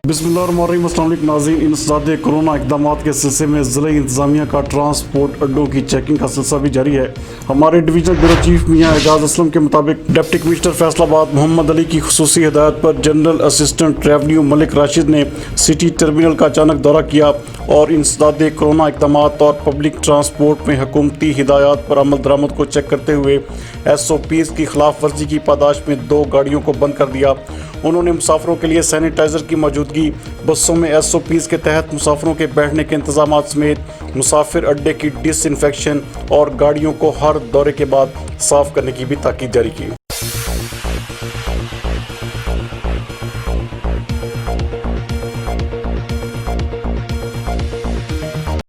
बिस्मिल्लाहिर्रहमानिर्रहीम। अस्सलाम वालेकुम नाज़रीन, इंसदाद कोरोना इक़दामात के सिलसिले में ज़िला इंतज़ामिया का ट्रांसपोर्ट अड्डों की चेकिंग का सिलसिला भी जारी है। हमारे डिवीजनल ब्यूरो चीफ मियां एजाज असलम के मुताबिक डिप्टी कमिश्नर फैसलाबाद मोहम्मद अली की खुसूसी हिदायत पर जनरल असस्टेंट रेवेन्यू मलिक राशिद ने सिटी टर्मینل का अचानक दौरा किया और इंसदाद कोरोना इक़दामात और पब्लिक ट्रांसपोर्ट में हुकूमती हिदायत पर अमल दरामद को चेक करते हुए SOPs की खिलाफ वर्जी की पादाश में 2 गाड़ियों को बंद कर दिया। उन्होंने मुसाफिरों के लिए सैनिटाइज़र की मौजूदगी, बसों में SOPs के तहत मुसाफिरों के बैठने के इंतजाम समेत मुसाफिर अड्डे की डिसइंफेक्शन और गाड़ियों को हर दौरे के बाद साफ़ करने की भी ताकीद जारी की।